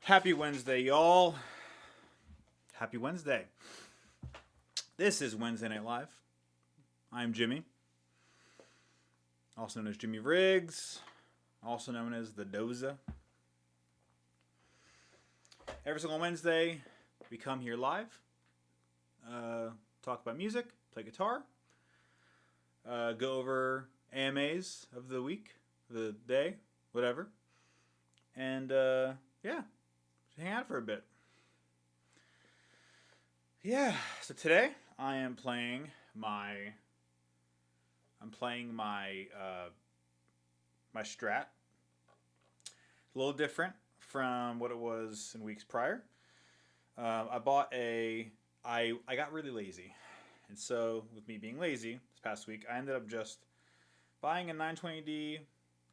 Happy Wednesday, y'all. Happy Wednesday. This is Wednesday Night Live. I'm Jimmy, also known as Jimmy Riggs, also known as the Doza. Every single Wednesday, we come here live, talk about music, play guitar, go over AMAs of the week, the day, whatever, and yeah, hang out for a bit. Yeah, so today I am playing my my Strat. A little different from what it was in weeks prior. I got really lazy, and so with me being lazy this past week, I ended up just buying a 920D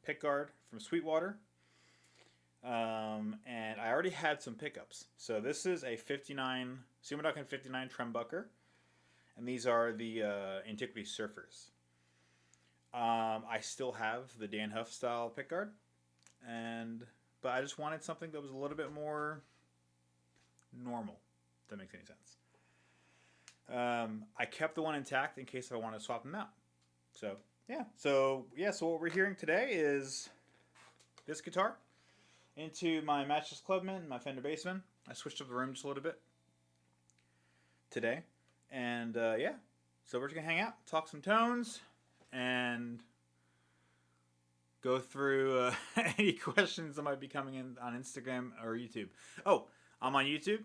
pickguard from Sweetwater. And I already had some pickups. So this is a 59 Seymour Duncan 59 Trembucker, and these are the Antiquity Surfers. I still have the Dan Huff style pickguard, but I just wanted something that was a little bit more normal. If that makes any sense. I kept the one intact in case I wanted to swap them out. So what we're hearing today is this guitar into my Matchless Clubman, my Fender Bassman. I switched up the room just a little bit today, and so we're just gonna hang out, talk some tones, and go through any questions that might be coming in on Instagram or YouTube. Oh, I'm on YouTube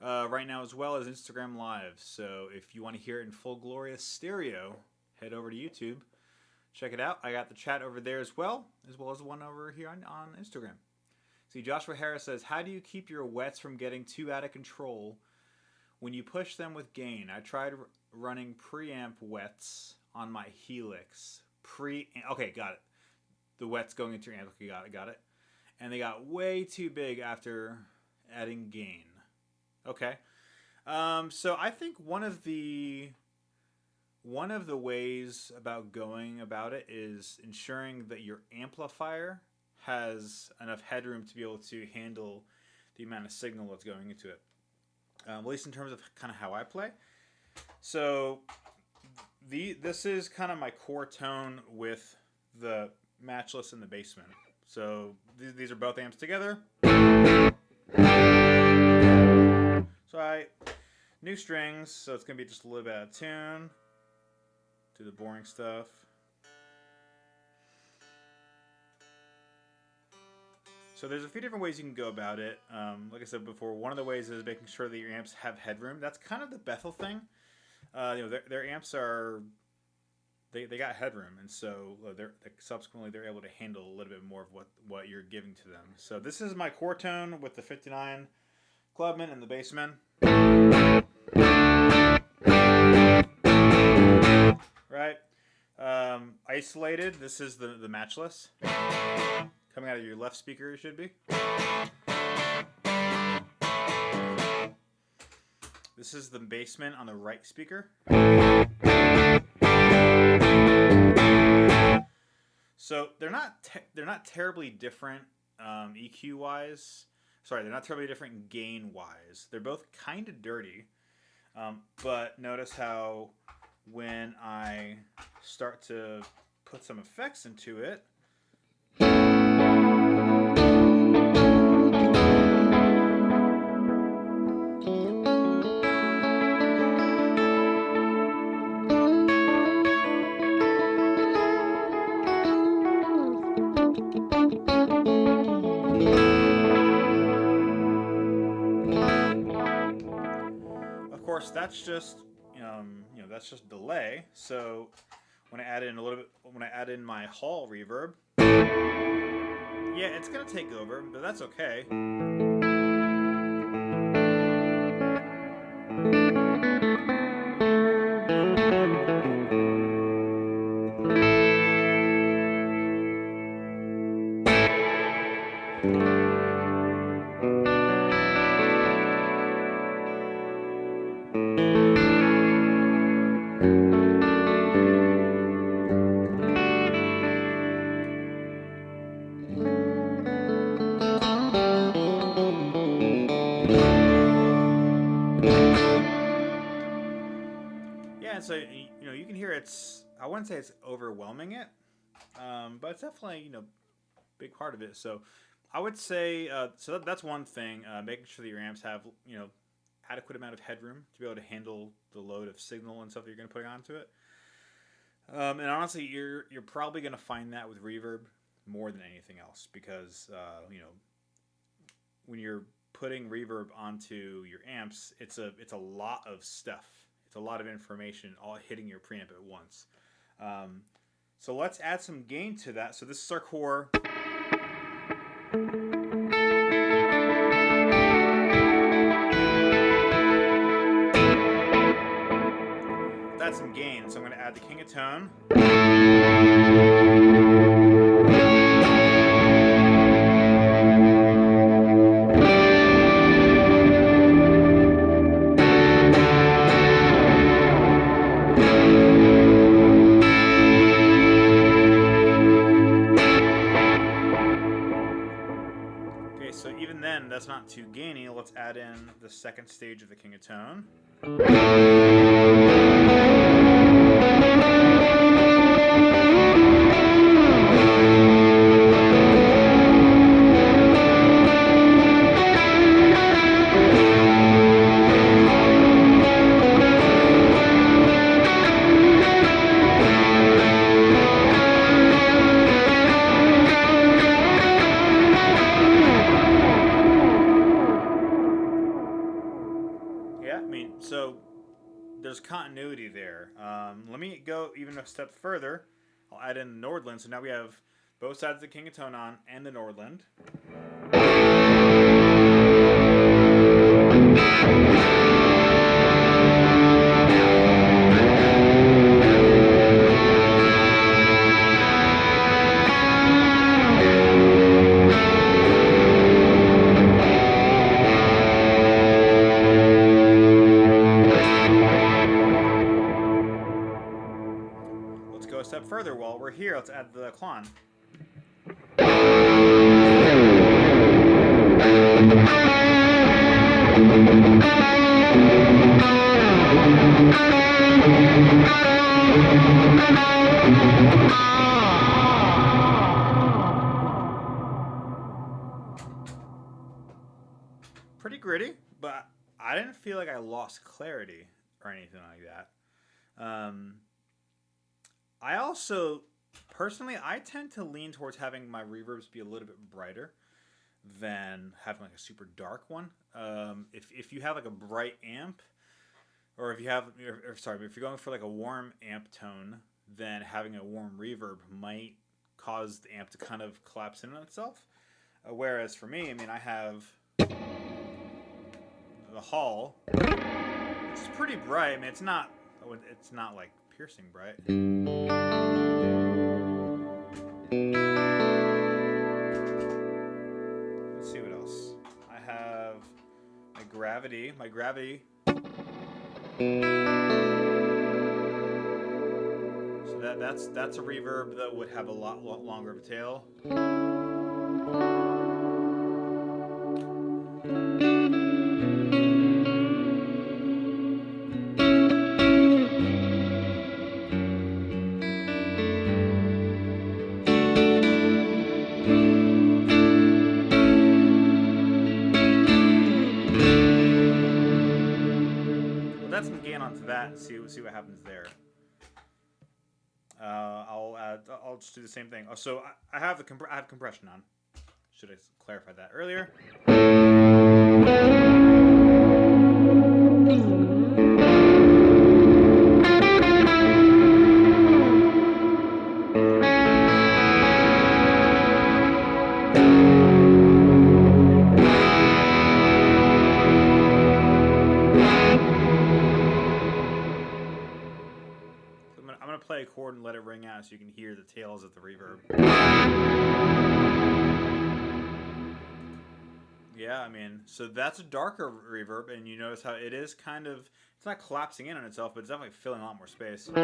right now as well as Instagram Live. So if you want to hear it in full glorious stereo, head over to YouTube, check it out. I got the chat over there as well as the one over here on Instagram. See, Joshua Harris says, how do you keep your wets from getting too out of control when you push them with gain? I tried running preamp wets on my Helix. Okay, got it. The wets going into your amp. Okay, got it. And they got way too big after adding gain. Okay. So I think one of the ways about going about it is ensuring that your amplifier has enough headroom to be able to handle the amount of signal that's going into it. At least in terms of kind of how I play. So this is kind of my core tone with the Matchless and the Bassman. So these are both amps together. So new strings, so it's going to be just a little bit out of tune. Do the boring stuff. So there's a few different ways you can go about it. Like I said before, one of the ways is making sure that your amps have headroom. That's kind of the Bethel thing. Their amps they got headroom, and so subsequently they're able to handle a little bit more of what you're giving to them. So this is my core tone with the 59 Clubman and the Bassman. Right. Isolated. This is the Matchless. Coming out of your left speaker, it should be. This is the Bassman on the right speaker. So they're not terribly different EQ wise. Sorry, they're not terribly different gain wise. They're both kind of dirty, but notice how when I start to put some effects into it. That's just delay. So when I add in my hall reverb, yeah, it's gonna take over, but that's okay. so you can hear it's. I wouldn't say it's overwhelming it, but it's definitely big part of it. So I would say that's one thing. Making sure that your amps have adequate amount of headroom to be able to handle the load of signal and stuff that you're going to put onto it. And honestly, you're probably going to find that with reverb more than anything else, because when you're putting reverb onto your amps, it's a lot of stuff. It's a lot of information all hitting your preamp at once. So let's add some gain to that. So this is our core. Let's add some gain. So I'm going to add the King of Tone. That's not too gainy. Let's add in the second stage of the King of Tone. So there's continuity there. Let me go even a step further. I'll add in the Nordland. So now we have both sides of the King of Tone on and the Nordland. A step further. While we're here, let's add the Klon. Pretty gritty, but I didn't feel like I lost clarity or anything like that. I also, personally, I tend to lean towards having my reverbs be a little bit brighter than having like a super dark one. If you have like a bright amp, or if you're going for like a warm amp tone, then having a warm reverb might cause the amp to kind of collapse in on itself. Whereas for me, I have the Hall, which is pretty bright. It's not like piercing bright. Let's see what else. I have my Gravity. My Gravity. So that's a reverb that would have a lot longer of a tail. Onto that and see what happens there. I'll just do the same thing. Oh, so I have compression on. Should I clarify that earlier? Play a chord and let it ring out so you can hear the tails of the reverb. Yeah, so that's a darker reverb, and you notice how it is kind of, it's not collapsing in on itself, but it's definitely filling a lot more space. Let's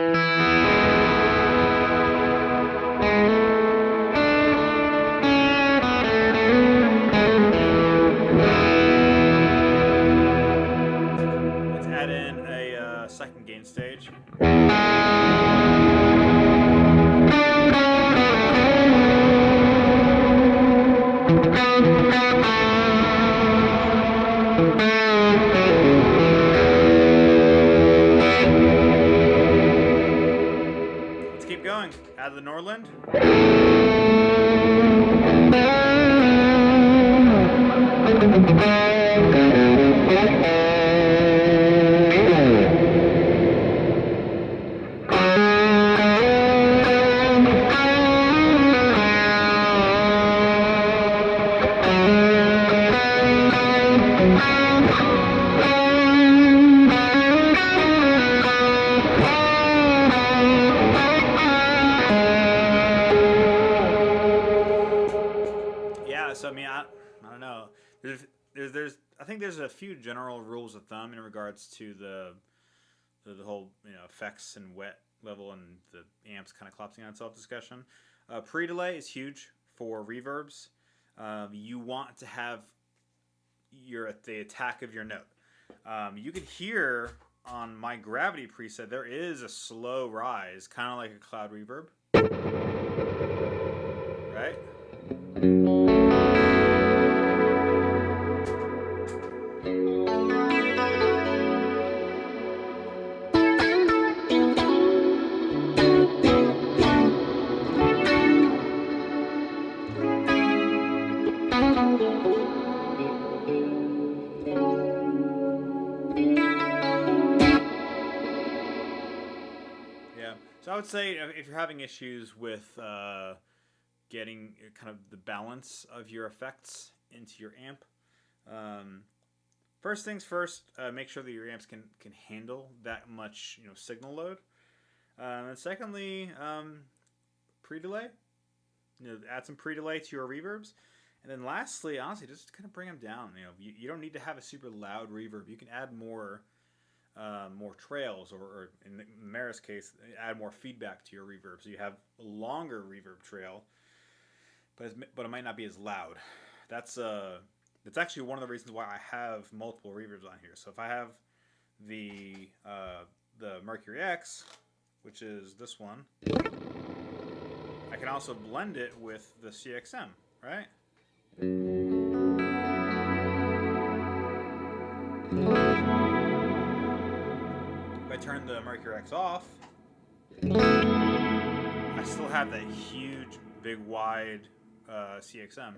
add in a second gain stage. So I mean, I don't know. There's I think there's a few general rules of thumb in regards to the whole effects and wet level and the amps kind of collapsing on itself discussion. Pre-delay is huge for reverbs. You want to have the attack of your note. You could hear on my gravity preset there is a slow rise, kind of like a cloud reverb, right? So I would say if you're having issues with getting kind of the balance of your effects into your amp, first things first, make sure that your amps can handle that much signal load. And secondly, pre-delay. Add some pre-delay to your reverbs. And then lastly, honestly, just kind of bring them down. You don't need to have a super loud reverb. You can add more trails, or in Mara's case, add more feedback to your reverb, so you have a longer reverb trail, but it might not be as loud. That's actually one of the reasons why I have multiple reverbs on here. So if I have the Mercury X, which is this one, I can also blend it with the CXM, right? I turn the Mercury X off, I still have that huge, big, wide CXM.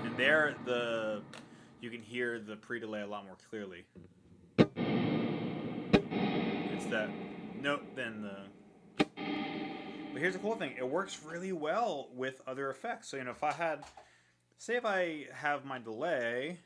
And there, you can hear the pre-delay a lot more clearly. It's that note then the. But here's the cool thing: it works really well with other effects. So if I have my delay.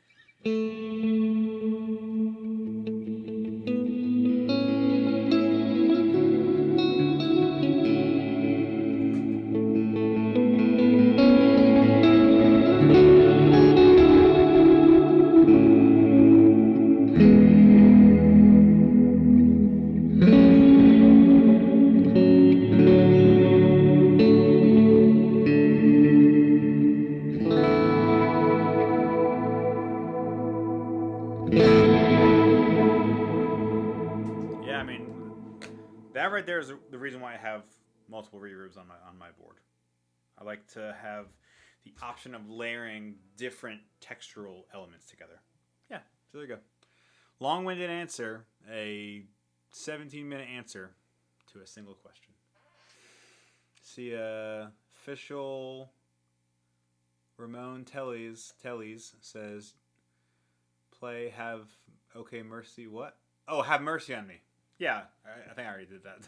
That right there is the reason why I have multiple reverbs on my board. I like to have the option of layering different textural elements together. Yeah, so there you go. Long-winded answer, a 17-minute answer to a single question. See, official Ramon Tellez says, play Have Okay Mercy, what? Oh, Have Mercy on Me. Yeah, I think I already did that.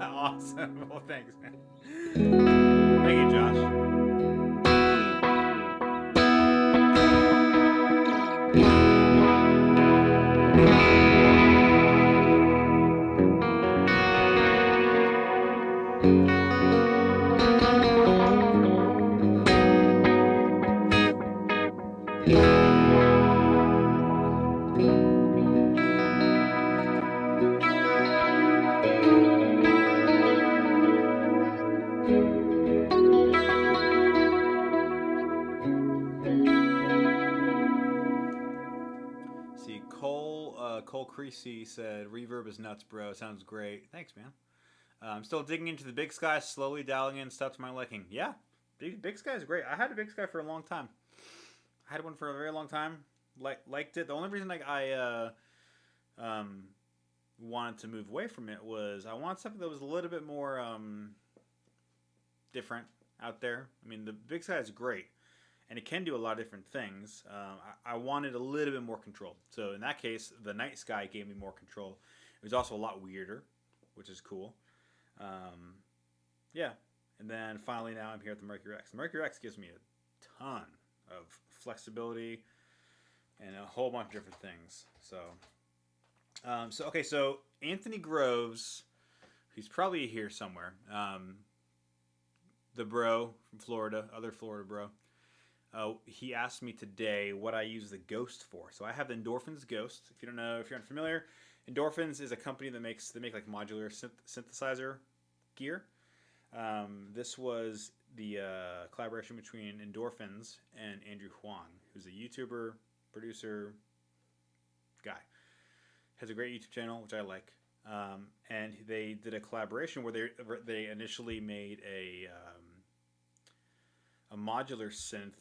Awesome. Well, thanks, man. Thank you, Josh. Cole Creasy said, reverb is nuts, bro. Sounds great. Thanks, man. I'm still digging into the Big Sky, slowly dialing in stuff to my liking. Yeah, Big Sky is great. I had a Big Sky for a long time. I had one for a very long time. Liked it. The only reason I wanted to move away from it was I wanted something that was a little bit more different out there. I mean, the Big Sky is great. and it can do a lot of different things. I wanted a little bit more control. So in that case, the Night Sky gave me more control. It was also a lot weirder, which is cool. Yeah. And then finally now I'm here at the Mercury Rex. The Mercury Rex gives me a ton of flexibility and a whole bunch of different things. So, so Anthony Groves, he's probably here somewhere. The bro from Florida, other Florida bro. He asked me today what I use the Ghost for. So I have the Endorphins Ghost. If you don't know, if you're unfamiliar, Endorphins is a company that make like modular synthesizer gear. This was the collaboration between Endorphins and Andrew Huang, who's a YouTuber, producer, guy. Has a great YouTube channel, which I like. And they did a collaboration where they initially made a modular synth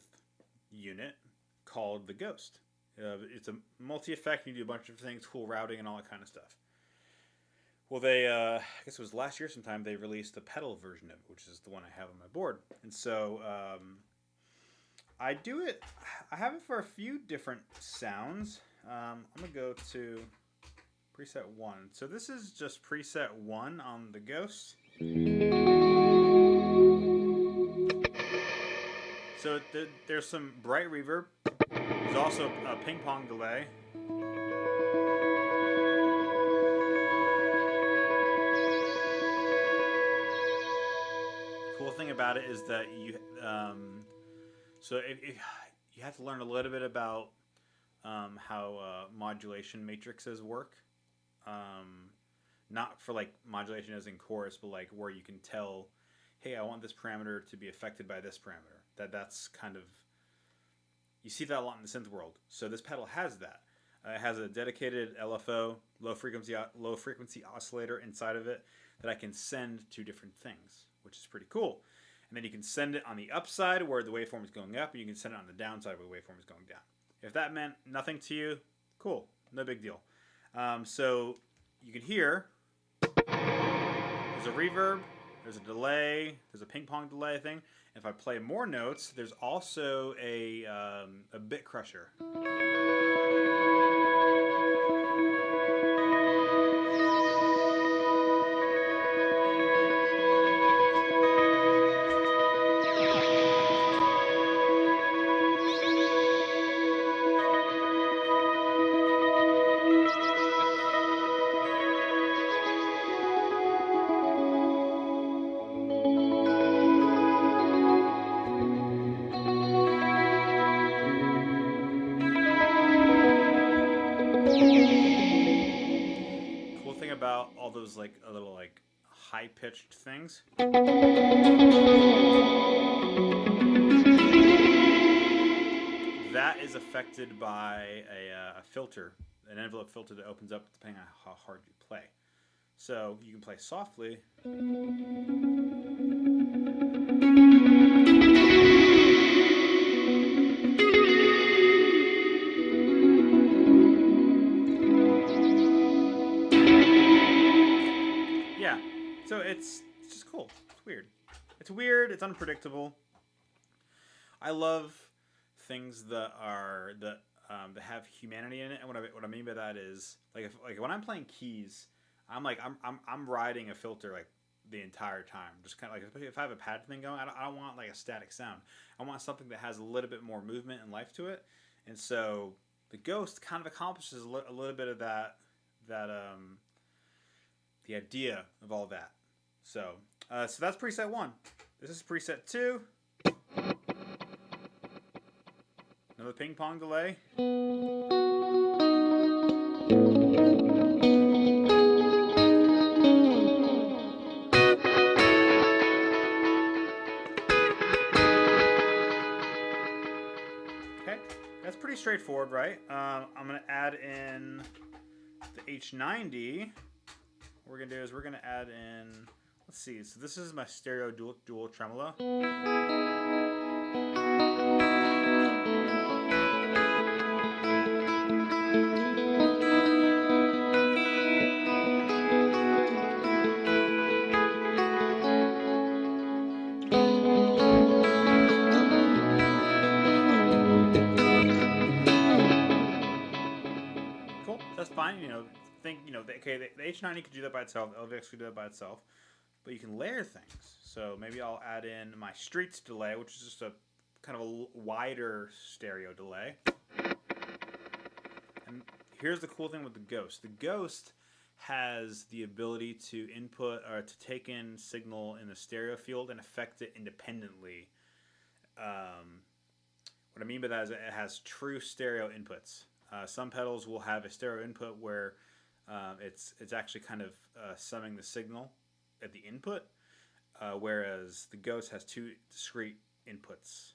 unit called the Ghost. It's a multi-effect. You do a bunch of things, cool routing, and all that kind of stuff. Well, I guess it was last year sometime, they released the pedal version of it, which is the one I have on my board. And so I have it for a few different sounds. I'm going to go to preset 1. So this is just preset 1 on the Ghost. So there's some bright reverb. There's also a ping pong delay. Cool thing about it is that you you have to learn a little bit about how modulation matrices work. Not for like modulation as in chorus, but like where you can tell, hey, I want this parameter to be affected by this parameter. That's kind of, you see that a lot in the synth world. So this pedal has that. It has a dedicated LFO, low frequency oscillator inside of it that I can send to different things, which is pretty cool. And then you can send it on the upside where the waveform is going up, and you can send it on the downside where the waveform is going down. If that meant nothing to you, cool, no big deal. So you can hear there's a reverb, there's a delay, there's a ping pong delay thing. If I play more notes, there's also a bit crusher. About all those like a little like high pitched things. That is affected by a filter, an envelope filter that opens up depending on how hard you play. So you can play softly. So it's just cool. It's weird. It's weird. It's unpredictable. I love things that have humanity in it. And what I mean by that is like when I'm playing keys, I'm riding a filter like the entire time. Just kind of like, especially if I have a pad thing going, I don't want like a static sound. I want something that has a little bit more movement and life to it. And so the Ghost kind of accomplishes a little bit of that the idea of all that. So that's preset 1. This is preset 2. Another ping pong delay. Okay, that's pretty straightforward, right? I'm going to add in the H90. What we're going to do is we're going to add in, let's see, so this is my stereo dual tremolo. that's fine. Okay, the H90 could do that by itself. The LVX could do that by itself, but you can layer things. So maybe I'll add in my Streets delay, which is just a kind of a wider stereo delay. And here's the cool thing with the Ghost. The Ghost has the ability to input or to take in signal in the stereo field and affect it independently. What I mean by that is it has true stereo inputs. Some pedals will have a stereo input where it's actually kind of summing the signal at the input, whereas the Ghost has two discrete inputs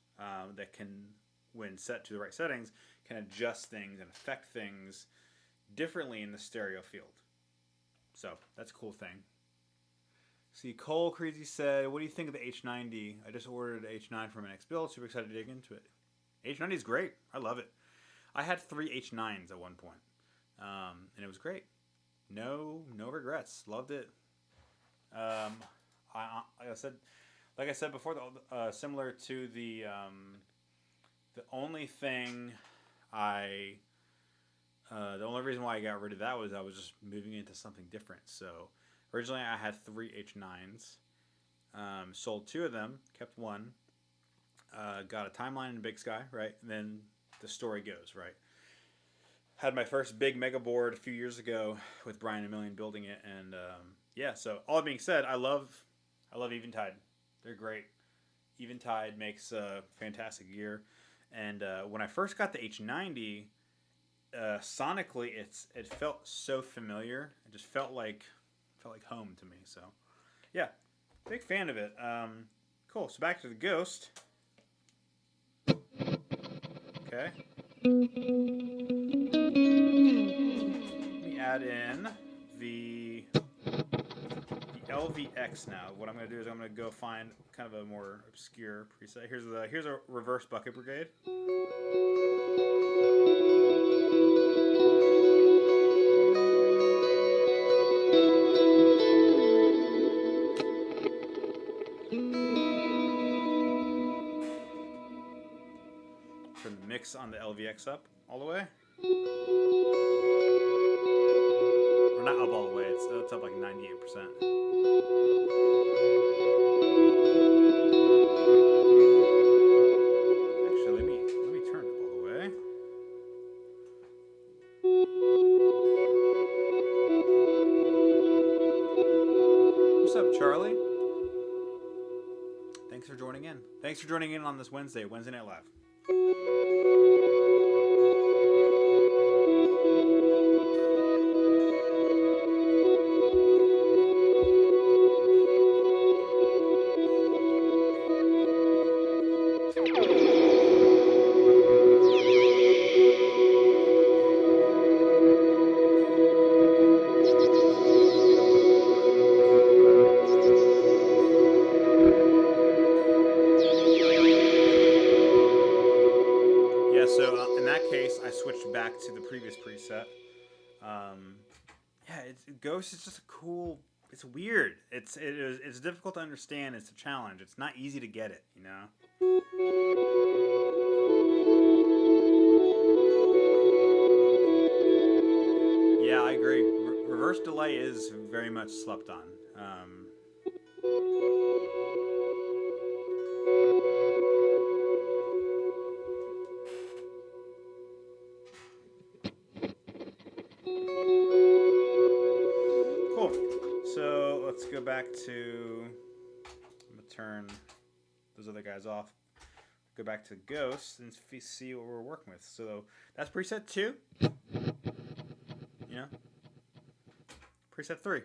that can, when set to the right settings, can adjust things and affect things differently in the stereo field. So that's a cool thing. See, Cole Creasy said, "What do you think of the H90? I just ordered an H9 from an X Build. Super excited to dig into it." H90 is great. I love it. I had 3 H9s at one point, and it was great. No regrets. Loved it. Like I said before, similar to the only thing the only reason why I got rid of that was I was just moving into something different. So originally I had 3 H9s, sold 2 of them, kept 1, got a Timeline and a Big Sky, right? And then the story goes, right? Had my first big mega board a few years ago with Brian and Million building it, and yeah. So all that being said, I love Eventide. They're great. Eventide makes fantastic gear, and when I first got the H90, sonically it felt so familiar. It just felt like home to me. So yeah, big fan of it. Cool. So back to the Ghost. Okay. Let me add in the LVX now. What I'm going to do is I'm going to go find kind of a more obscure preset. Here's a Reverse Bucket Brigade. Turn the mix on the LVX up all the way. Or not up all the way, it's up like 98%. Actually, let me turn it up all the way. What's up, Charlie? Thanks for joining in. Thanks for joining in on this Wednesday Night Live. Back to the previous preset. Yeah, Ghost is just a cool. It's weird. It's difficult to understand. It's a challenge. It's not easy to get it, you know. Yeah, I agree. Reverse delay is very much slept on. Let's go back to, I'm going to turn those other guys off, go back to Ghost and see what we're working with. So that's preset 2, you know, preset 3.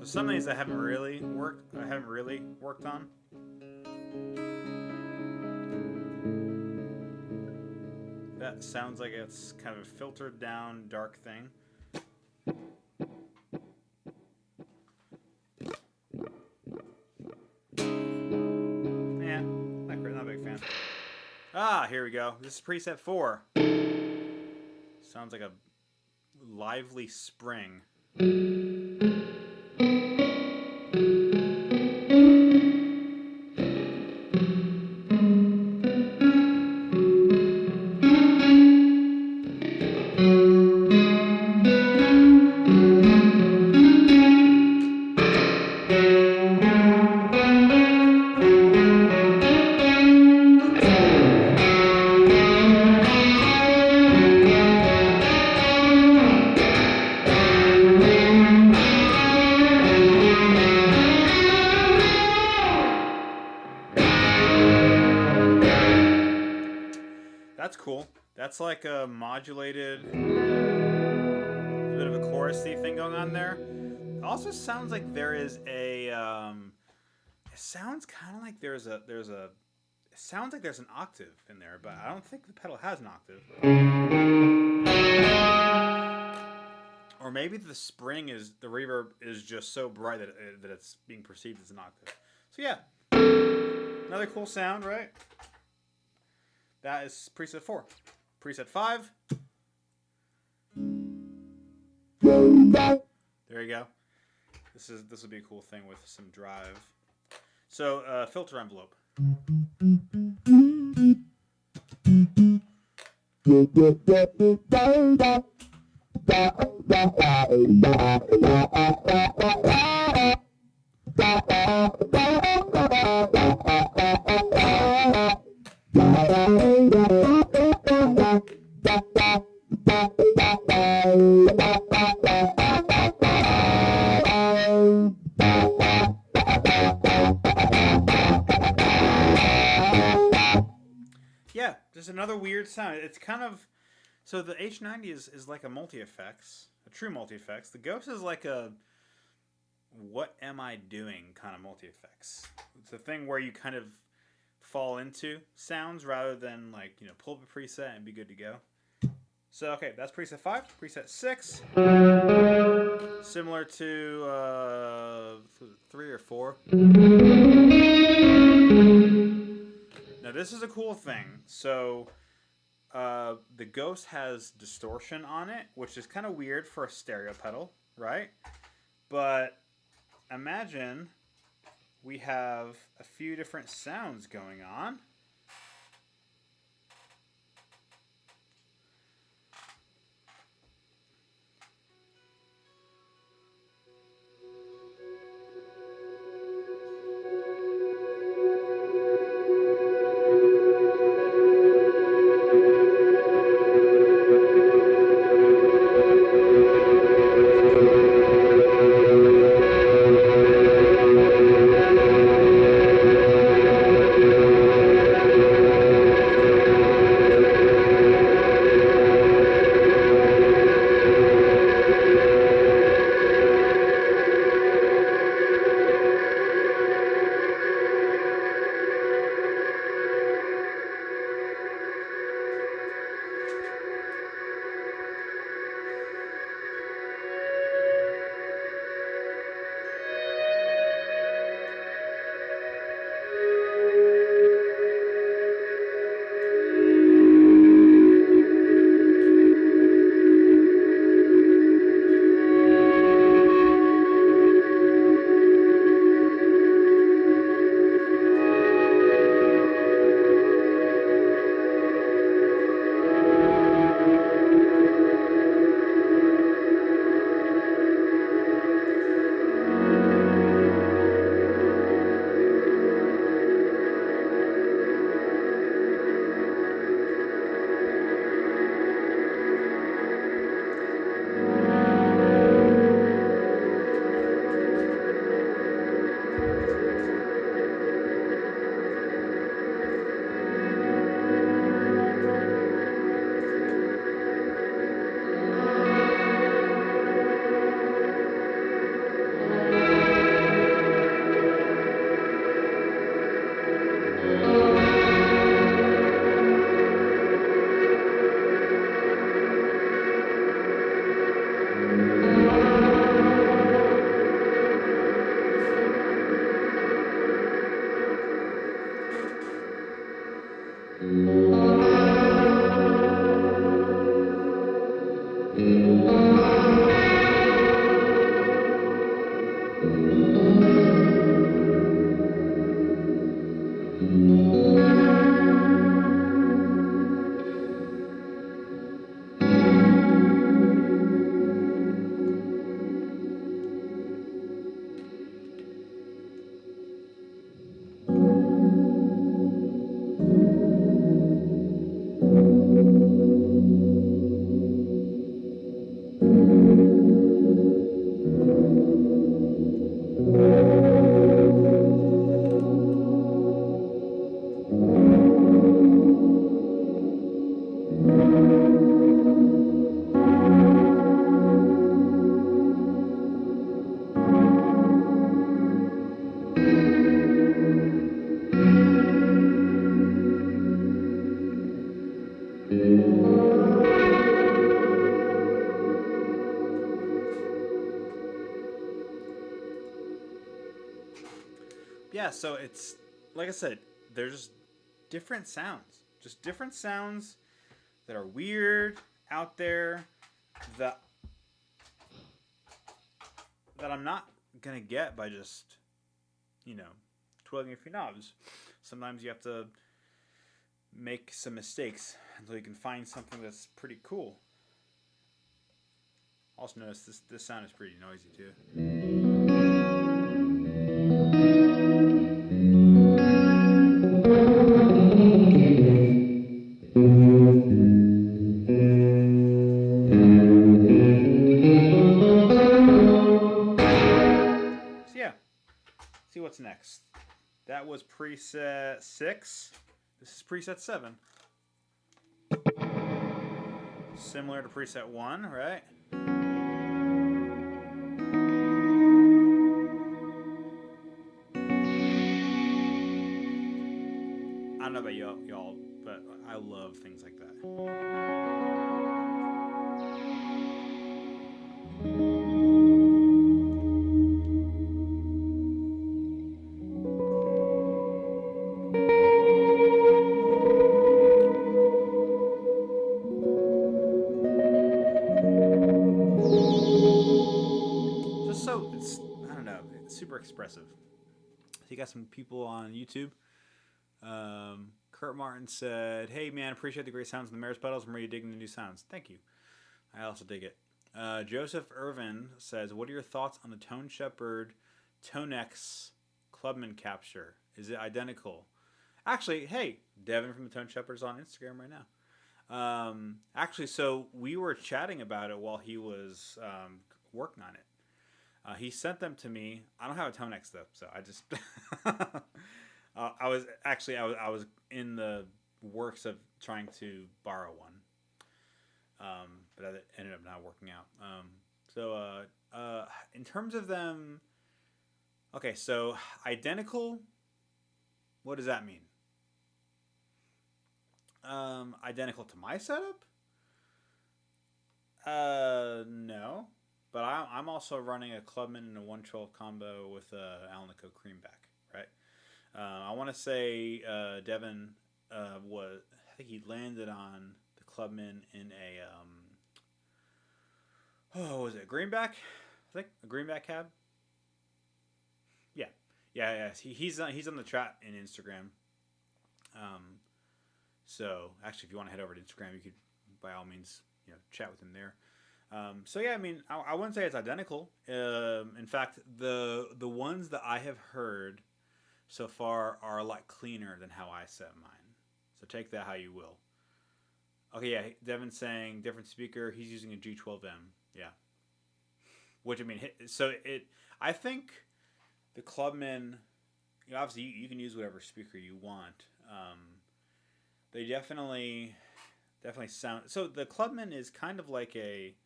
Some of these I haven't really worked on. That sounds like it's kind of a filtered down dark thing. Yeah, not great, not a big fan. Ah, here we go. This is preset 4. Sounds like a lively spring. That's cool. That's like a modulated, bit of a chorusy thing going on there. It also sounds like there is a. It sounds kind of like there's a. It sounds like there's an octave in there, but I don't think the pedal has an octave. Or maybe the spring is the reverb is just so bright that it's being perceived as an octave. So yeah, another cool sound, right? That is preset 4. Preset 5. There you go. This would be a cool thing with some drive. So filter envelope. Yeah, just another weird sound. It's kind of so the H90 is like a multi-effects, a true multi-effects. The Ghost is like a what am I doing kind of multi-effects. It's a thing where you kind of fall into sounds rather than like, you know, pull up a preset and be good to go. So okay, that's preset 5. Preset 6, similar to 3 or 4. Now this is a cool thing. So the Ghost has distortion on it, which is kind of weird for a stereo pedal, right? But imagine we have a few different sounds going on. yeah, so it's like I said, there's just different sounds, that are weird out there that I'm not gonna get by just twiddling a few knobs. Sometimes you have to make some mistakes until you can find something that's pretty cool. Also notice this sound is pretty noisy too. So yeah, see what's next. That was preset 6. This is preset 7. Similar to preset 1, right? I don't know about y'all, but I love things like that. Just so it's, I don't know, it's super expressive. So you got some people on YouTube. Kurt Martin said, "Hey man, appreciate the great sounds in the Mayor's pedals. I'm ready to dig into new sounds. Thank you. I also dig it." Joseph Irvin says, "What are your thoughts on the Tone Shepherd Tonex Clubman capture? Is it identical?" Actually, hey, Devin from the Tone Shepherd is on Instagram right now. Actually, so we were chatting about it while he was working on it. He sent them to me. I don't have a Tonex though, so I just I was in the works of trying to borrow one, but that ended up not working out. In terms of them, okay, so identical. What does that mean? Identical to my setup? No. But I'm also running a Clubman and a 112 combo with Alnico Creamback, right? I want to say Devin I think he landed on the Clubman in what was it, Greenback? I think a Greenback cab. Yeah. He's on the chat in Instagram. So actually, if you want to head over to Instagram, you could by all means chat with him there. So yeah, I mean, I wouldn't say it's identical. In fact, the ones that I have heard so far are a lot cleaner than how I set mine. So take that how you will. Okay, yeah, Devin's saying different speaker. He's using a G12M. Yeah. Which I mean, I think the Clubman. Obviously, you can use whatever speaker you want. They definitely sound. So the Clubman is kind of like the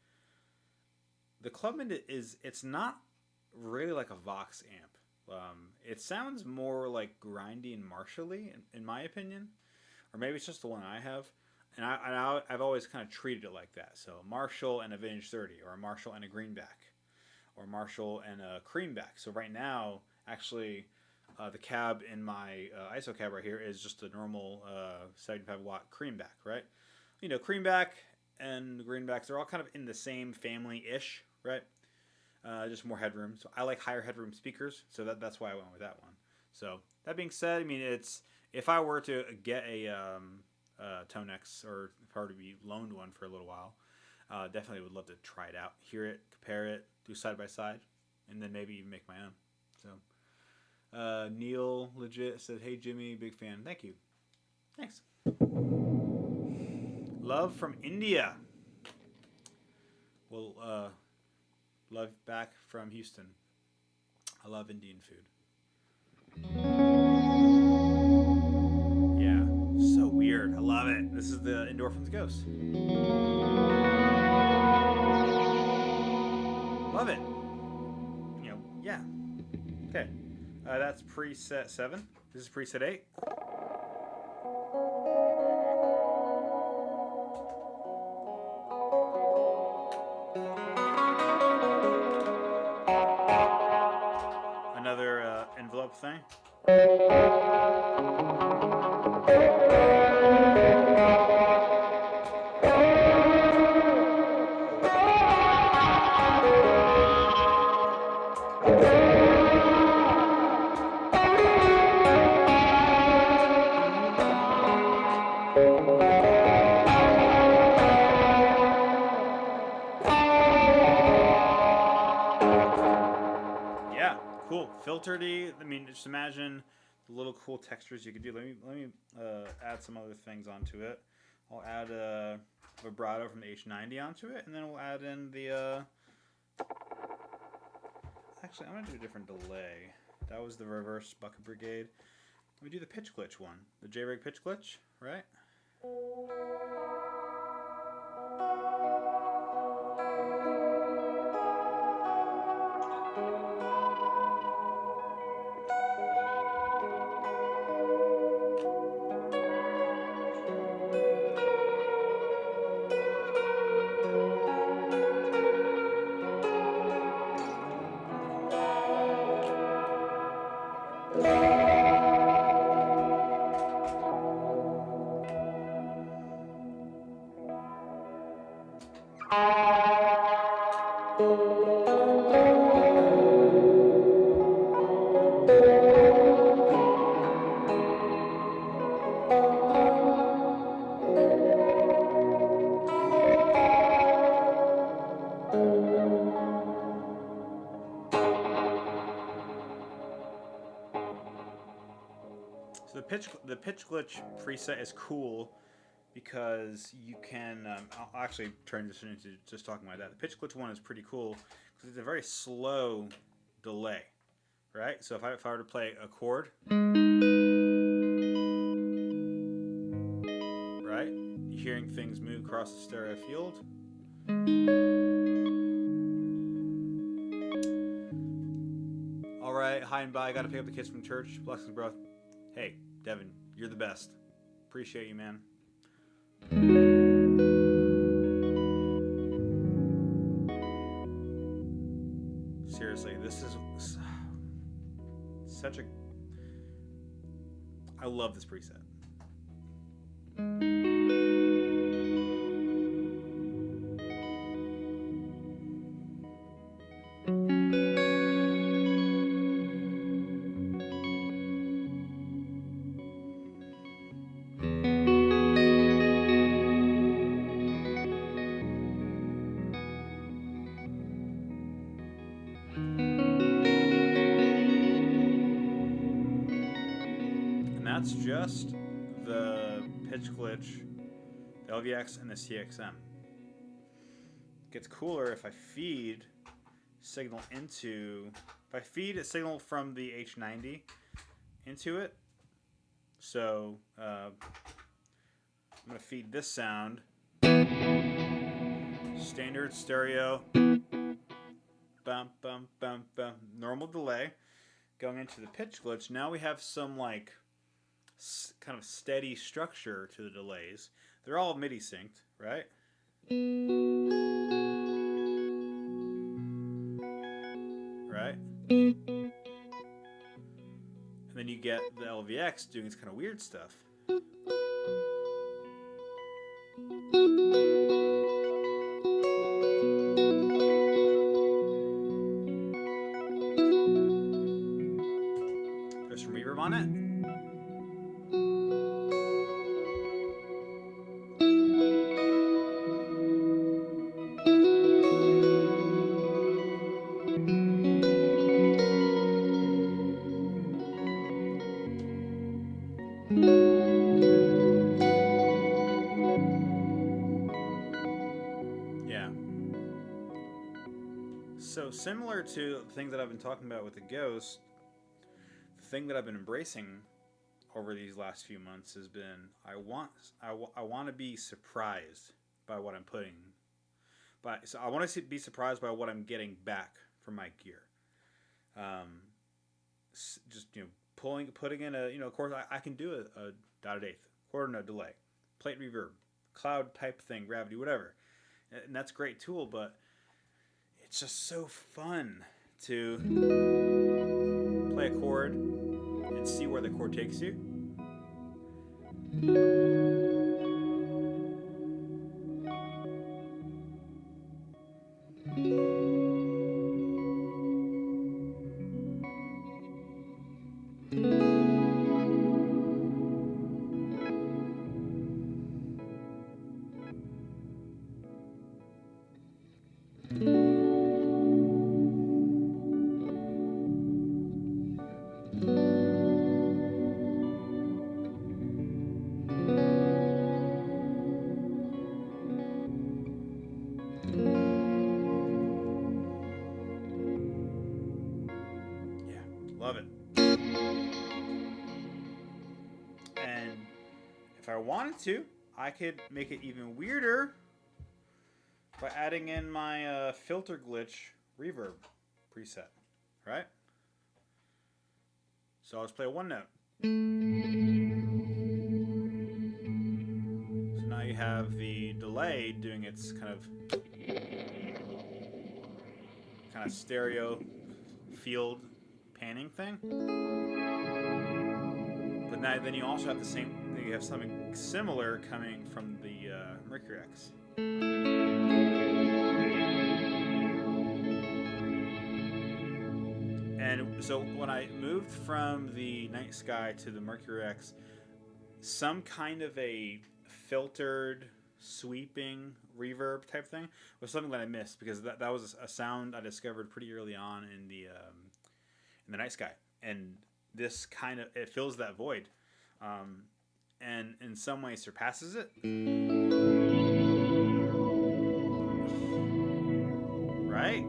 Clubman it's not really like a Vox amp. It sounds more like grindy and Marshall-y, in my opinion, or maybe it's just the one I have. And I've always kind of treated it like that. So Marshall and a Vintage 30, or a Marshall and a Greenback, or Marshall and a Creamback. So right now, actually, the cab in my ISO cab right here is just a normal 75 watt Creamback, right? Creamback and Greenbacks, they're all kind of in the same family-ish, right? Just more headroom. So I like higher headroom speakers, so that's why I went with that one. So that being said, I mean, if I were to get a Tonex, or if I were to be loaned one for a little while, definitely would love to try it out, hear it, compare it, do side by side, and then maybe even make my own. So Neil legit said, "Hey Jimmy, big fan." Thank you. Thanks. Love from India. Well, love back from Houston. I love Indian food. Yeah, so weird. I love it. This is the Endorphins Ghost. Love it. Yeah. Okay. That's preset 7. This is preset 8. Another envelope thing. Yeah, cool. Filtered-y. I mean, just imagine the little cool textures you could do. Let me add some other things onto it. I'll add a vibrato from the H90 onto it, and then we'll add in the. Actually, I'm gonna do a different delay. That was the reverse bucket brigade. Let me do the pitch glitch one. The J-Rig pitch glitch, right? So the pitch glitch preset is cool because you can. I'll actually transition into just talking about that. The pitch glitch one is pretty cool because it's a very slow delay, right? So if I were to play a chord, right, you're hearing things move across the stereo field. All right, hi and bye. Got to pick up the kids from church. Blessings, bro. Hey, Devin, you're the best. Appreciate you, man. Seriously, this is such a... I love this preset. That's just the pitch glitch, the LVX, and the CXM. It gets cooler if I feed signal into, if I feed a signal from the H90 into it. So I'm going to feed this sound, standard stereo, bum, bum, bum, bum, normal delay, going into the pitch glitch. Now we have some like kind of steady structure to the delays. They're all MIDI synced, right? Right? And then you get the LVX doing its kind of weird stuff. There's some reverb on it. So similar to the things that I've been talking about with the Ghost, the thing that I've been embracing over these last few months has been I want to be surprised by what I'm putting, so I want to be surprised by what I'm getting back from my gear. Just putting in a of course I can do a dotted eighth, quarter note delay, plate reverb, cloud type thing, gravity, whatever, and that's a great tool, but it's just so fun to play a chord and see where the chord takes you. I wanted to, I could make it even weirder by adding in my filter glitch reverb preset, right? So I'll just play a one note. So now you have the delay doing its kind of stereo field panning thing. But now then you also have the same. You have something similar coming from the Mercury X. And so when I moved from the Night Sky to the Mercury X, some kind of a filtered, sweeping reverb type thing was something that I missed, because that was a sound I discovered pretty early on in the Night Sky, and this kind of it fills that void, and in some ways surpasses it. Right?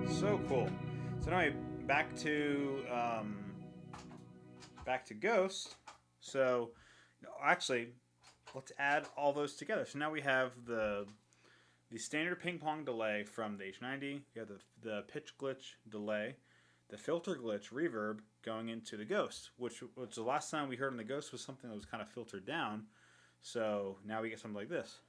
So cool. So anyway, back to Ghost. So actually, let's add all those together. So now we have the standard ping pong delay from the H90. You have the pitch glitch delay, the filter glitch reverb going into the Ghost, which the last time we heard on the Ghost was something that was kind of filtered down. So now we get something like this.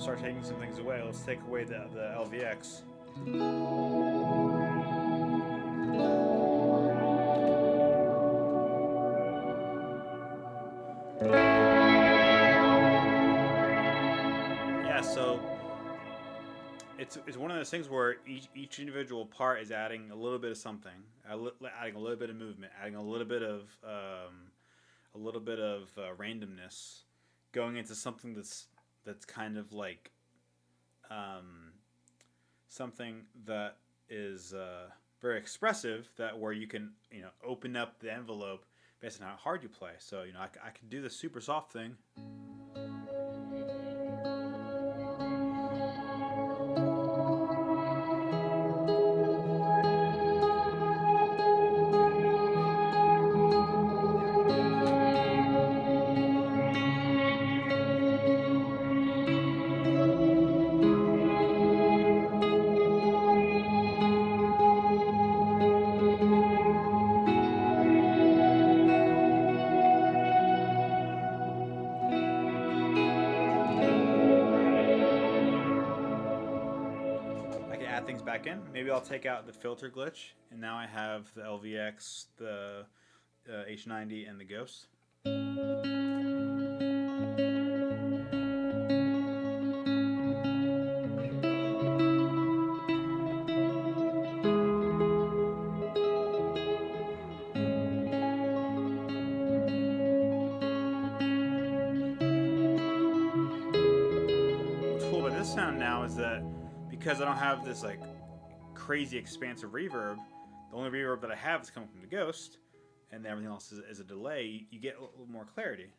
Start taking some things away. Let's take away the LVX. Yeah, so it's one of those things where each individual part is adding a little bit of something, adding a little bit of movement, adding a little bit of randomness, going into something that's kind of like something that is very expressive, that where you can open up the envelope based on how hard you play. So I can do the super soft thing. Things back in. Maybe I'll take out the filter glitch, and now I have the LVX, the H90, and the Ghost. What's cool about this sound now is that because I don't have this like crazy expansive reverb, the only reverb that I have is coming from the Ghost, and everything else is a delay. You get a little more clarity.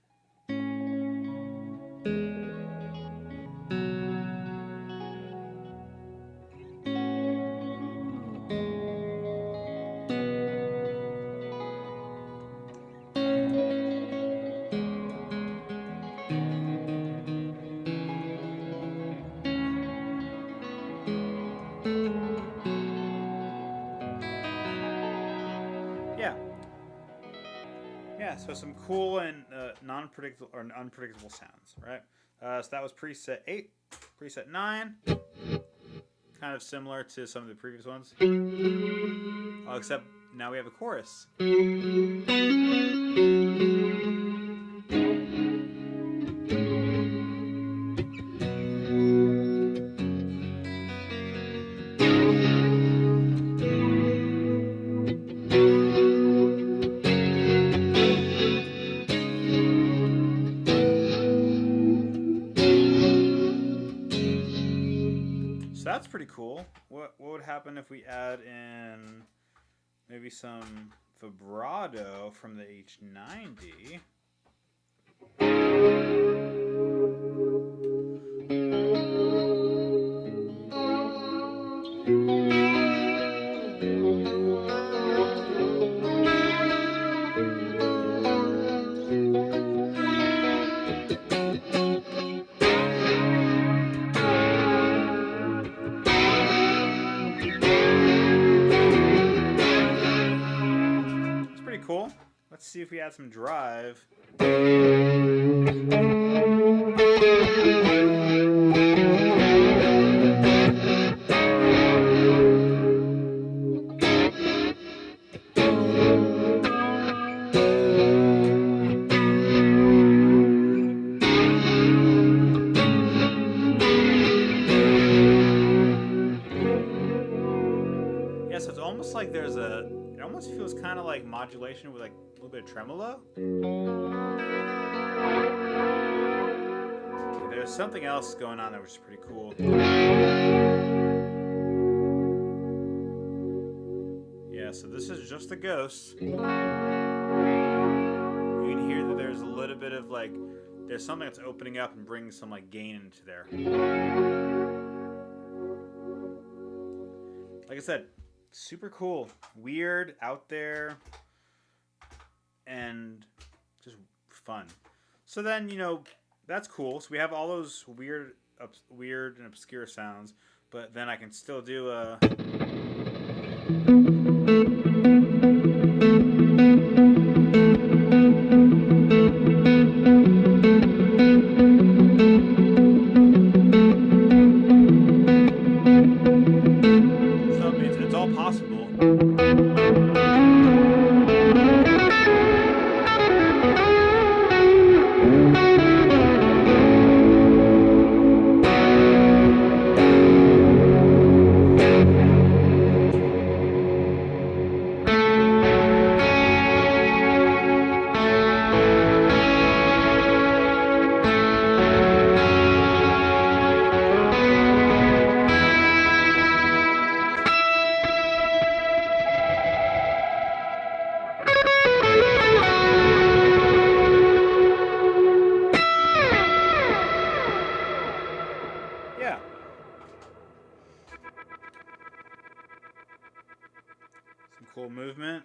yeah, so some cool and non-predictable or unpredictable sounds, right? So that was preset 8, preset 9, kind of similar to some of the previous ones, except now we have a chorus. So that's pretty cool. What would happen if we add in maybe some vibrato from the H90? Cool. Let's see if we add some drive. Yeah, so it's almost like there's a it almost feels kind of like modulation with like a little bit of tremolo. There's something else going on there which is pretty cool. Yeah, so this is just a ghost. You can hear that there's a little bit of like, there's something that's opening up and bringing some like gain into there. Like I said, super cool, weird, out there, and just fun. So then, you know, that's cool. So we have all those weird and obscure sounds, but then I can still do a... So it's all possible. Yeah. Some cool movement.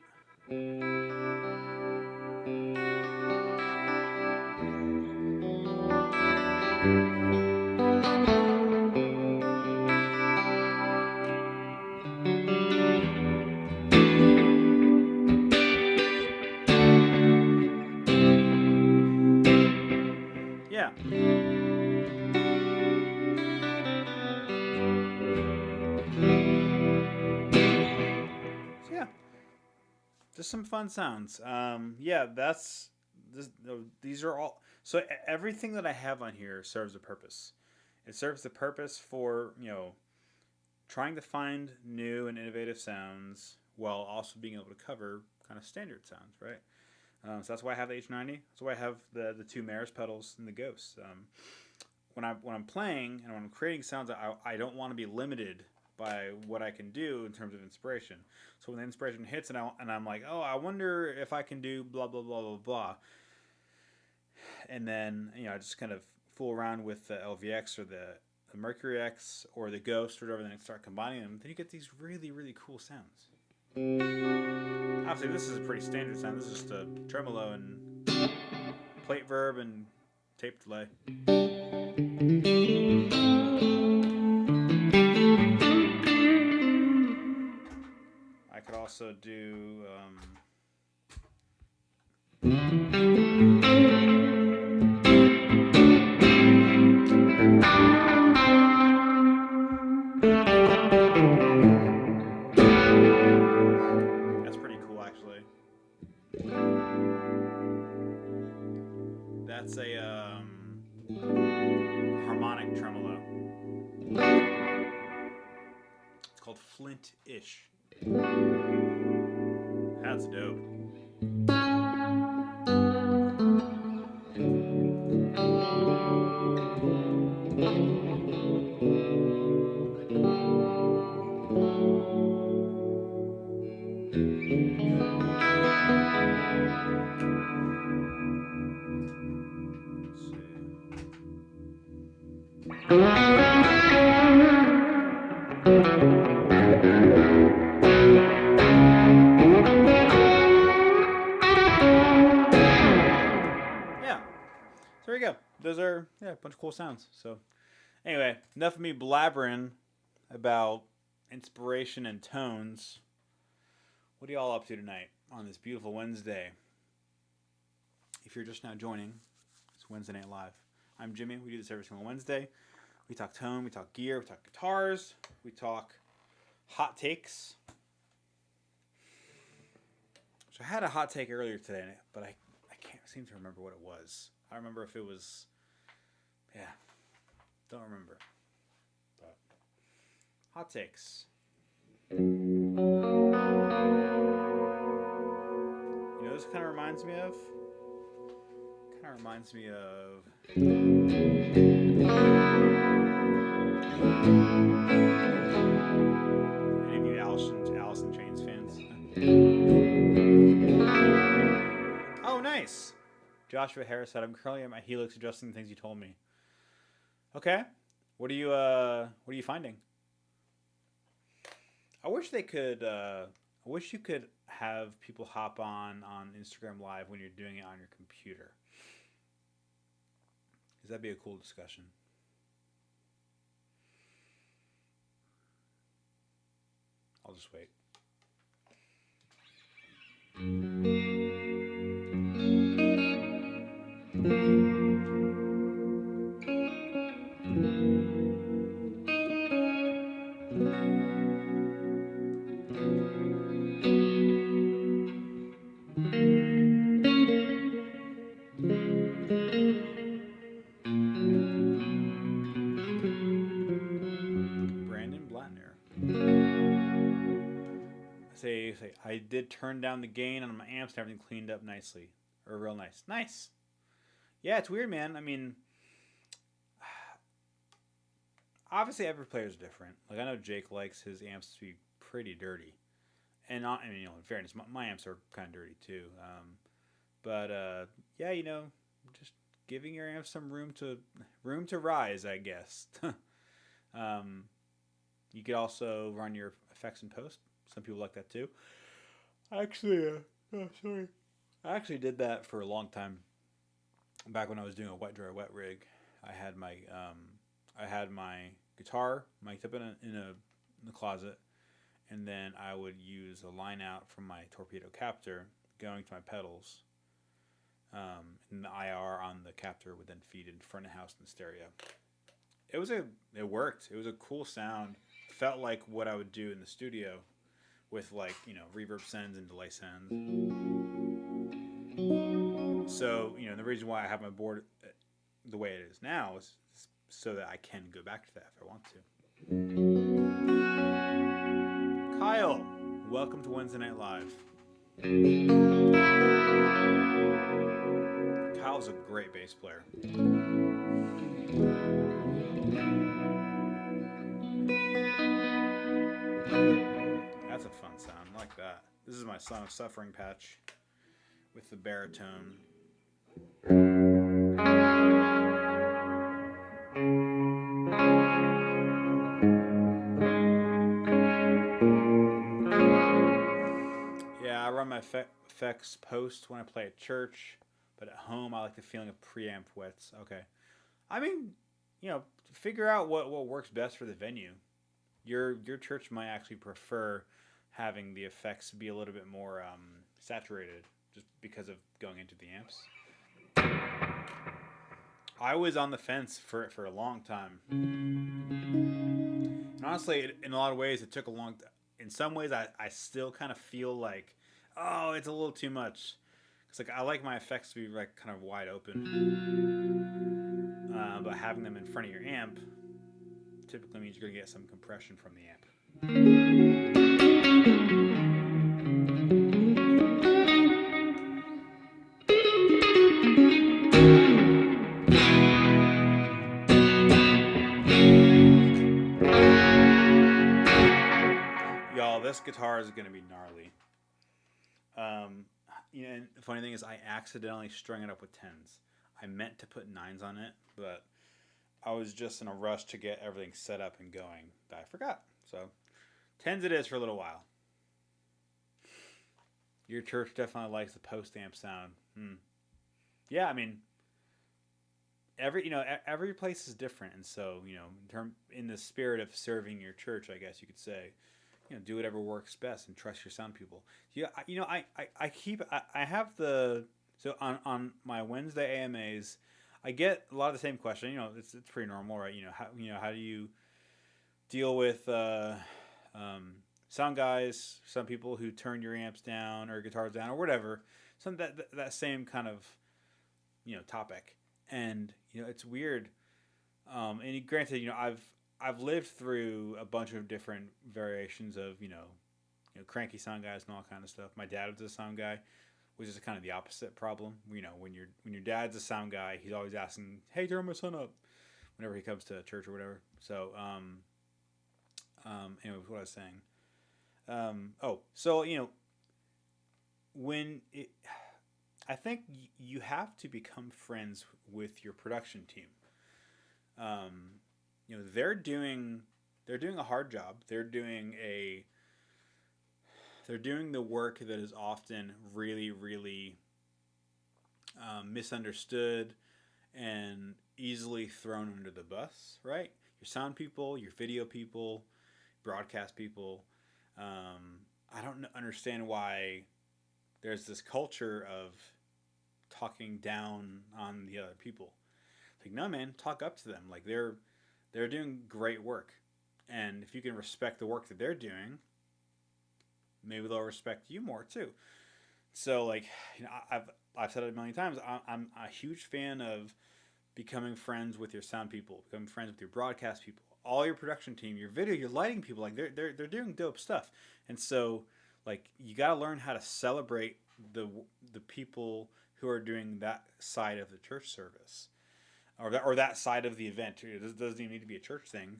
Yeah. Yeah, just some fun sounds. Yeah, that's this. These are all. So everything that I have on here serves a purpose. It serves the purpose for, you know, trying to find new and innovative sounds while also being able to cover kind of standard sounds, right? So that's why I have the H90. That's why I have the two Maris pedals and the Ghosts. When I'm playing and when I'm creating sounds, I don't want to be limited by what I can do in terms of inspiration. So when the inspiration hits and I'm like, oh, I wonder if I can do blah blah blah blah blah, and then, you know, I just kind of fool around with the LVX or the Mercury X or the Ghost or whatever, and then start combining them. Then you get these really really cool sounds. Obviously, this is a pretty standard sound. This is just a tremolo and plate verb and tape delay. I could also do That's pretty cool, actually. That's a harmonic tremolo. It's called Flint-ish. That's dope. Yeah. So there you go. Those are a bunch of cool sounds. So anyway, enough of me blabbering about inspiration and tones. What are y'all up to tonight on this beautiful Wednesday? If you're just now joining, it's Wednesday Night Live. I'm Jimmy. We do this every single Wednesday. We talk tone, we talk gear, we talk guitars, we talk hot takes. So I had a hot take earlier today, but I can't seem to remember what it was. I remember if it was, don't remember. But hot takes. You know, this kind of reminds me of. Any of you Alice in Chains fans? Oh, nice. Joshua Harris said, "I'm currently at my Helix adjusting the things you told me." Okay. What are you finding? I wish they could. I wish you could have people hop on Instagram Live when you're doing it on your computer. Because that'd be a cool discussion. I'll just wait. Brandon Blattner. Say, I did turn down the gain on my amps and everything cleaned up nicely. Or real nice. Nice. Yeah, it's weird, man. I mean, obviously every player is different. Like, I know Jake likes his amps to be pretty dirty. And, I mean, you know, in fairness, my amps are kind of dirty too. Yeah, you know, just giving your amps some room to rise, I guess. You could also run your effects in post. Some people like that too. Actually, I actually did that for a long time. Back when I was doing a wet dry wet rig, I had my guitar mic'd up in the closet, and then I would use a line out from my torpedo captor going to my pedals. And the IR on the captor would then feed in front of house in the stereo. It worked. It was a cool sound. Felt like what I would do in the studio with, like, you know, reverb sends and delay sends. So, you know, the reason why I have my board the way it is now is so that I can go back to that if I want to. Kyle, welcome to Wednesday Night Live. Kyle's a great bass player. That's a fun sound. I like that. This is my Son of Suffering patch with the baritone. Yeah, I run my effects post when I play at church, but at home I like the feeling of preamp wets. Okay. I mean, you know, figure out what works best for the venue. Your church might actually prefer having the effects be a little bit more saturated just because of going into the amps. I was on the fence for a long time. And honestly, in a lot of ways, it took a long time. In some ways, I still kind of feel like, oh, it's a little too much. It's like I like my effects to be like kind of wide open, but having them in front of your amp typically means you're gonna get some compression from the amp. Y'all, this guitar is gonna be gnarly. And the funny thing is, I accidentally strung it up with 10s. I meant to put 9s on it, but I was just in a rush to get everything set up and going that I forgot. So 10s it is for a little while. Your church definitely likes the post amp sound. Yeah, I mean, every place is different, and so in the spirit of serving your church, I guess you could say, do whatever works best and trust your sound people. Yeah, I have the so on my Wednesday AMAs, I get a lot of the same question. It's pretty normal, right? How do you deal with sound guys, some people who turn your amps down or guitars down or whatever, some that same kind of topic. And it's weird. And granted, I've lived through a bunch of different variations of cranky sound guys and all kind of stuff. My dad was a sound guy, which is kind of the opposite problem. When your dad's a sound guy, he's always asking, "Hey, turn my son up," whenever he comes to church or whatever. So anyway, what I was saying. I think you have to become friends with your production team. They're doing a hard job. They're doing the work that is often really, really misunderstood and easily thrown under the bus, right? Your sound people, your video people, broadcast people. I don't understand why there's this culture of talking down on the other people. Like, no, man, talk up to them. Like, they're doing great work, and if you can respect the work that they're doing, maybe they'll respect you more too. So, like, I've said it a million times. I'm a huge fan of becoming friends with your sound people, becoming friends with your broadcast people, all your production team, your video, your lighting people. Like, they're doing dope stuff, and so, like, you got to learn how to celebrate the people who are doing that side of the church service, or that side of the event. It doesn't even need to be a church thing,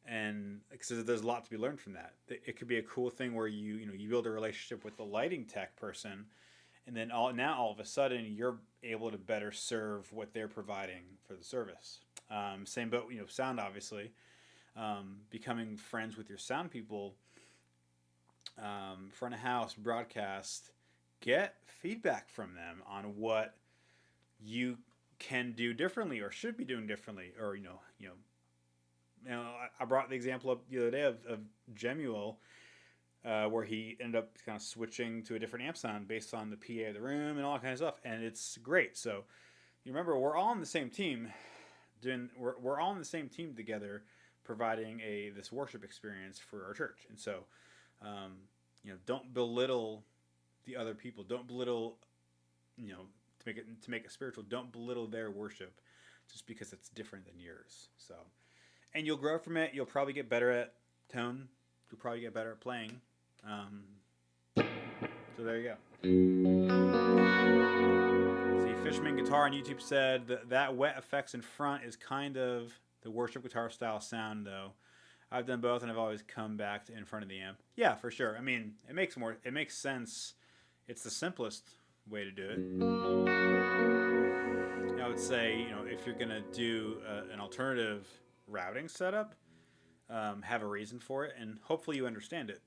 and because there's a lot to be learned from that. It could be a cool thing where you build a relationship with the lighting tech person, and then all of a sudden you're able to better serve what they're providing for the service. Same boat, sound obviously. Becoming friends with your sound people, front of house, broadcast, get feedback from them on what you can do differently or should be doing differently, or I brought the example up the other day of Jemuel, where he ended up kind of switching to a different amp sound based on the PA of the room and all that kind of stuff, and it's great. So you remember, we're all on the same team, we're all on the same team together, providing this worship experience for our church. And so don't belittle the other people. Don't belittle, to make it spiritual. Don't belittle their worship just because it's different than yours. So, and you'll grow from it. You'll probably get better at tone. You'll probably get better at playing. So there you go. See, Fishman Guitar on YouTube said that wet effects in front is kind of the worship guitar style sound, though. I've done both, and I've always come back to in front of the amp. Yeah, for sure. I mean, it makes sense. It's the simplest way to do it. I would say, if you're gonna do an alternative routing setup, have a reason for it, and hopefully you understand it.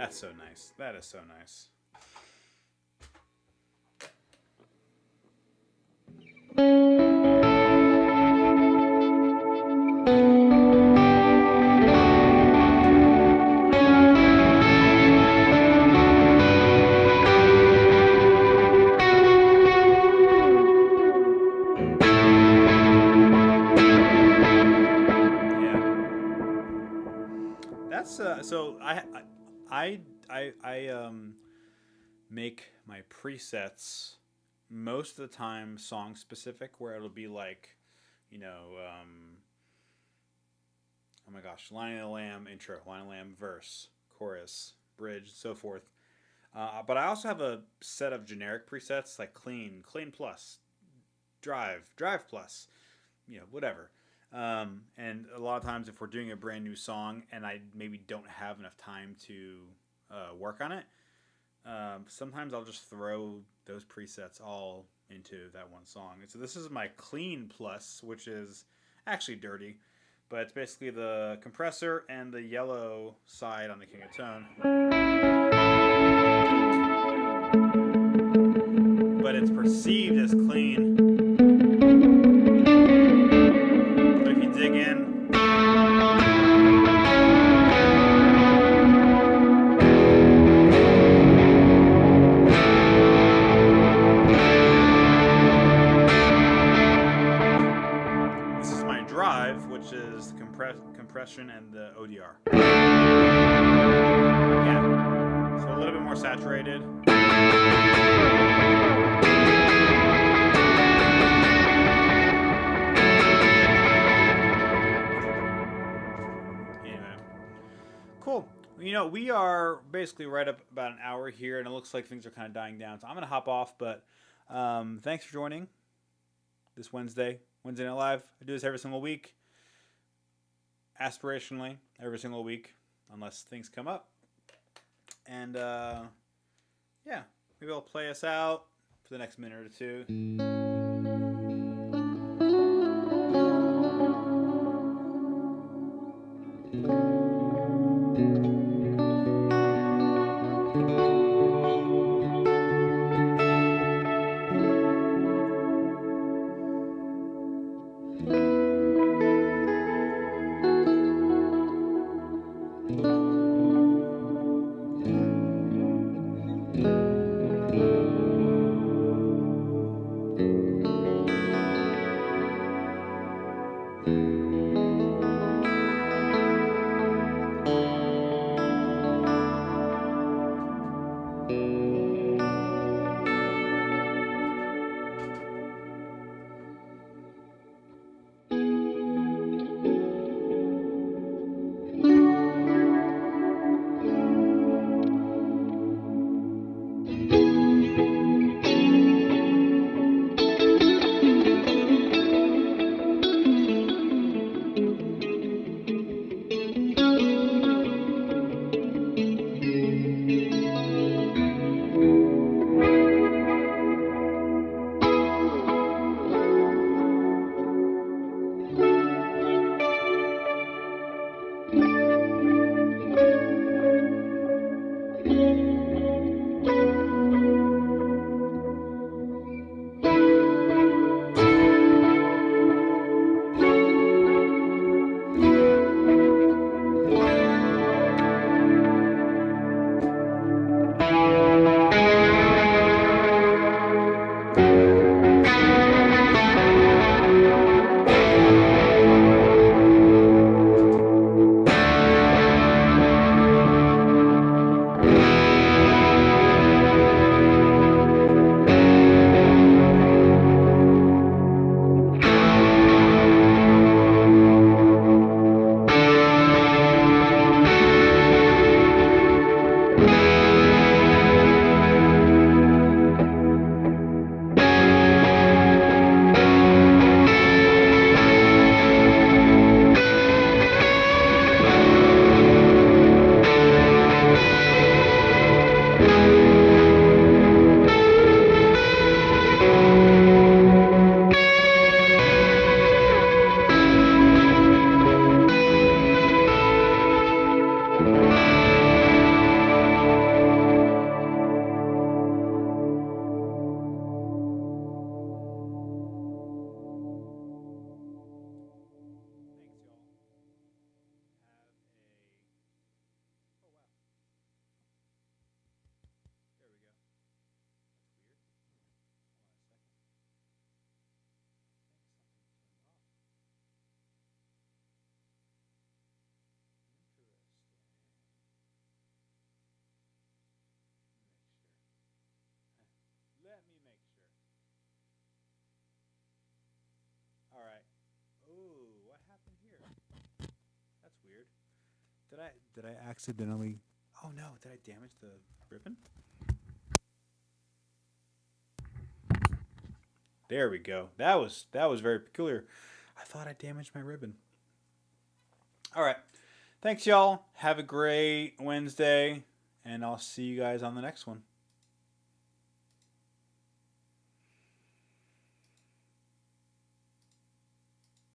That's so nice. That is so nice. So I make my presets most of the time song specific, where it'll be like, you know, oh my gosh, Lion of the Lamb intro, Lion of the Lamb verse, chorus, bridge, so forth. But I also have a set of generic presets like clean, clean plus, drive, drive plus, you know, whatever. And a lot of times, if we're doing a brand new song and I maybe don't have enough time to work on it, sometimes I'll just throw those presets all into that one song. And so this is my clean plus, which is actually dirty, but it's basically the compressor and the yellow side on the King of Tone. But it's perceived as clean. Dig in. This is my drive, which is the compression and the ODR. Yeah, so a little bit more saturated. Cool. You know, we are basically right up about an hour here, and it looks like things are kind of dying down. So I'm going to hop off, but thanks for joining this Wednesday Night Live. I do this every single week, aspirationally, every single week, unless things come up. And, yeah, maybe I'll play us out for the next minute or two. Did I accidentally? Oh no! Did I damage the ribbon? There we go. That was very peculiar. I thought I damaged my ribbon. All right. Thanks, y'all. Have a great Wednesday, and I'll see you guys on the next one.